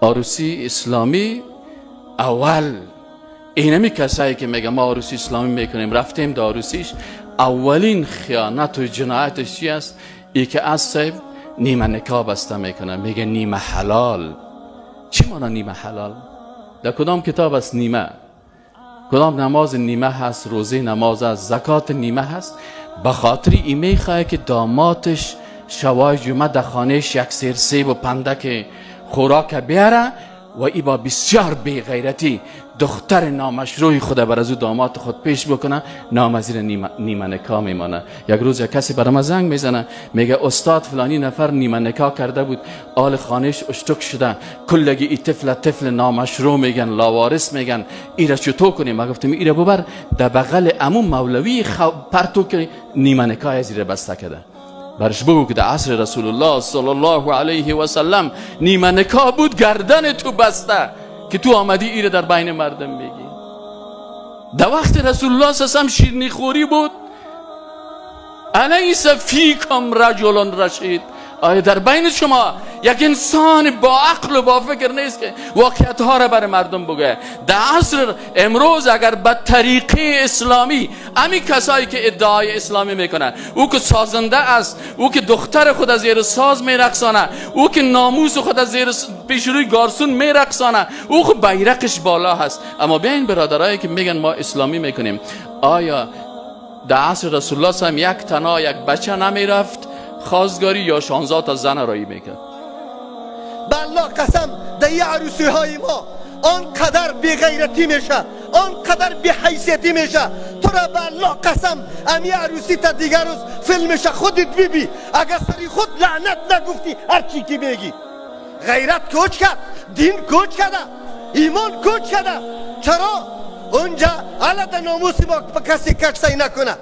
عروسی اسلامی اول اینمی کسایی که میگه ما عروسی اسلامی میکنیم رفتیم در عروسیش، اولین خیانت و جنایتش چی است؟ ای که از صاحب نیمه نکاح بسته میکنه، میگه نیمه حلال. چی معنی نیمه حلال؟ در کدام کتاب است نیمه؟ کدام نماز نیمه هست؟ روزه نماز هست؟ زکات نیمه هست؟ بخاطر این میخواه که دامادش شوای جمعه در خانهش یک سیر سیب و پندک خوراک بیاره و ای با بسیار بیغیرتی دختر نامشروع خود بر از او داماد خود پیش بکنه، نام از این نیمه نکاح میمانه. یک روز یک کسی برام زنگ میزنه میگه استاد فلانی نفر نیمه نکاح کرده بود، آل خانهش اشتک شده، کلگی ای طفل نامشروع میگن، لاوارث میگن، ایره چطور کنیم؟ ما گفتم ایره ببر در بغل عمو مولوی پرتو که نیمه نکاح زیر بسته کرده، برش بگو که در عصر رسول الله صلی الله علیه و سلم نیمه نکاح بود، گردن تو بسته که تو آمدی ایره در بین مردم میگی. در وقت رسول الله صلی الله علیه و سلم شیرینی خوری بود. الیس فیکم رجل رشید، آیا در بین شما یک انسان با عقل و با فکر نیست که واقعیت ها را بر مردم بگه؟ در عصر امروز اگر به طریقه اسلامی امی کسایی که ادعای اسلامی میکنن، او که سازنده است، او که دختر خود از زیر ساز میرقصانه، او که ناموس خود از زیر پیش روی گارسون میرقصانه، او که بیرقش بالا هست، اما بیاین برادرایی که میگن ما اسلامی میکنیم، آیا در عصر رسول الله صلی الله علیه و یک تنها یک بچه نمیرفت خواستگاری یا 16 تا زن رایی میکرد؟ بالله قسم در این عروسی های ما آنقدر بیغیرتی میشه، آنقدر بی‌حیثیتی میشه. تو را بالله قسم امی عروسی تا دیگر روز فیلمش خودت ببی، اگر سری خود لعنت نگفتی هر چی که بگی. غیرت کوچ کرد، دین کوچ کرده، ایمان کوچ کرده. چرا؟ اونجا علت ناموسی با کسی کشتی نکنه.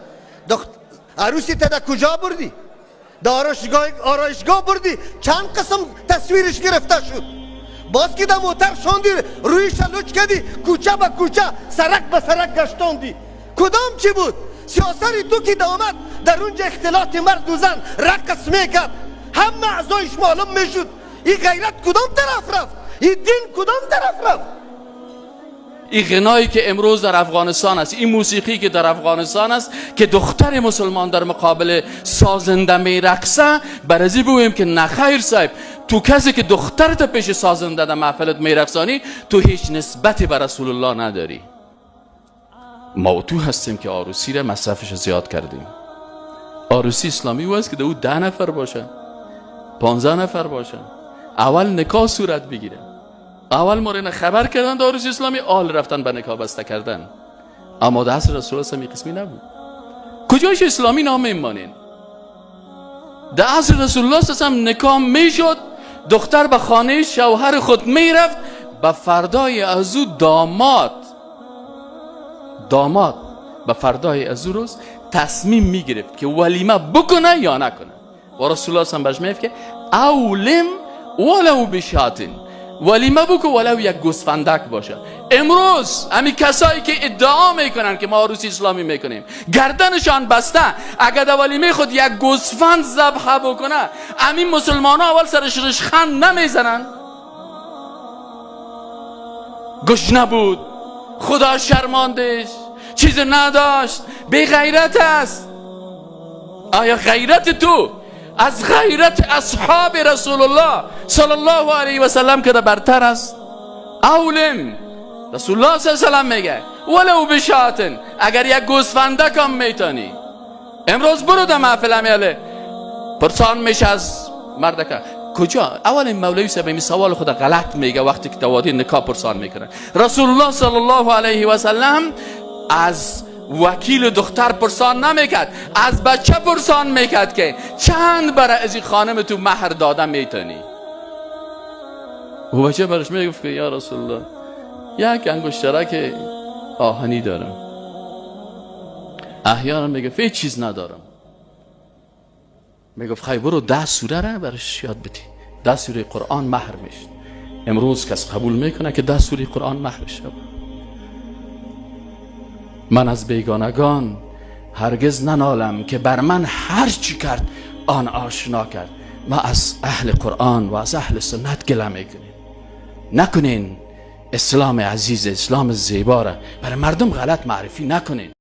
عروسی تا کجا بردی؟ آرایشگاه بردی، چند قسم تصویرش گرفته شد، باز که در موتر شاندی، رویش لوچ کردی، کوچه به کوچه، سرک به سرک گشتاندی. کدام چی بود؟ سیاست تو که آمد در اونجا اختلاط مرد و زن رقص میکرد، همه اعضایش معلوم میشد. این غیرت کدام طرف رفت؟ این دین کدام طرف رفت؟ این غنایی که امروز در افغانستان است، این موسیقی که در افغانستان است که دختر مسلمان در مقابل سازنده میرقصه، برازی بگویم که نخیر صاحب، تو کسی که دخترت پیش سازنده در محفلت میرقصانی، تو هیچ نسبتی به رسول الله نداری. ما تو هستیم که عروسی را مصرفش زیاد کردیم. عروسی اسلامی هست که دو 10 نفر باشه، 15 نفر باشه، اول نکاح صورت بگیره، اول ما خبر کردن در عروسی اسلامی، آل رفتن به نکاح بسته کردن. اما در عصر رسول الله صلی الله علیه و قسمی نبود. کجایش اسلامی نام میمانین؟ در عصر رسول الله صلی الله علیه و نکاح میشد، دختر به خانه شوهر خود میرفت، به فردای از او داماد به فردای از او روز تصمیم میگرفت که ولیمه بکنه یا نکنه. و رسول الله صلی الله علیه و که اولم ولو بشاتن، ولیمه بکن ولو یک گوسفندک باشه. امروز همین کسایی که ادعا میکنن که ما عروسی اسلامی میکنیم، گردنشان بسته، اگر در ولیمه خود یک گوسفند ذبح بکنه، همین مسلمان ها اول سرش رشخند نمیزنن؟ گشنه بود، خدا شرماندش، چیز نداشت، بی غیرت است. آیا غیرت تو از غیرت اصحاب رسول الله صلی الله علیه و سلم که برتر است؟ اولم رسول الله صلی الله علیه و سلم میگه ولو بشاتن، اگر یک گوسفندک هم میتونی. امروز برو در محفل امیاله پرسان میشه از مردکه کجا؟ اول این مولوی صاحب این سوال خود غلط میگه وقتی که توادی نکاح پرسان میکنه. رسول الله صلی الله علیه و سلم از وکیل دختر پرسان نمیکرد، از بچه پرسان میکرد که چند برای از این خانم تو مهر دادن میتونی؟ و بچه برش میگفت که یا رسول الله یک انگشترک آهنی دارم. احیانا میگه هیچ چیز ندارم. میگفت خیلی برو 10 سوره را برش یاد بدی، 10 سوره قرآن مهر میشه. امروز کس قبول میکنه که 10 سوره قرآن مهر شه؟ من از بیگانگان هرگز ننالم که بر من هر چی کرد آن آشنا کرد. ما از اهل قرآن و از اهل سنت گله میکنیم. نکنین اسلام عزیز، اسلام زیبا را برای مردم غلط معرفی نکنین.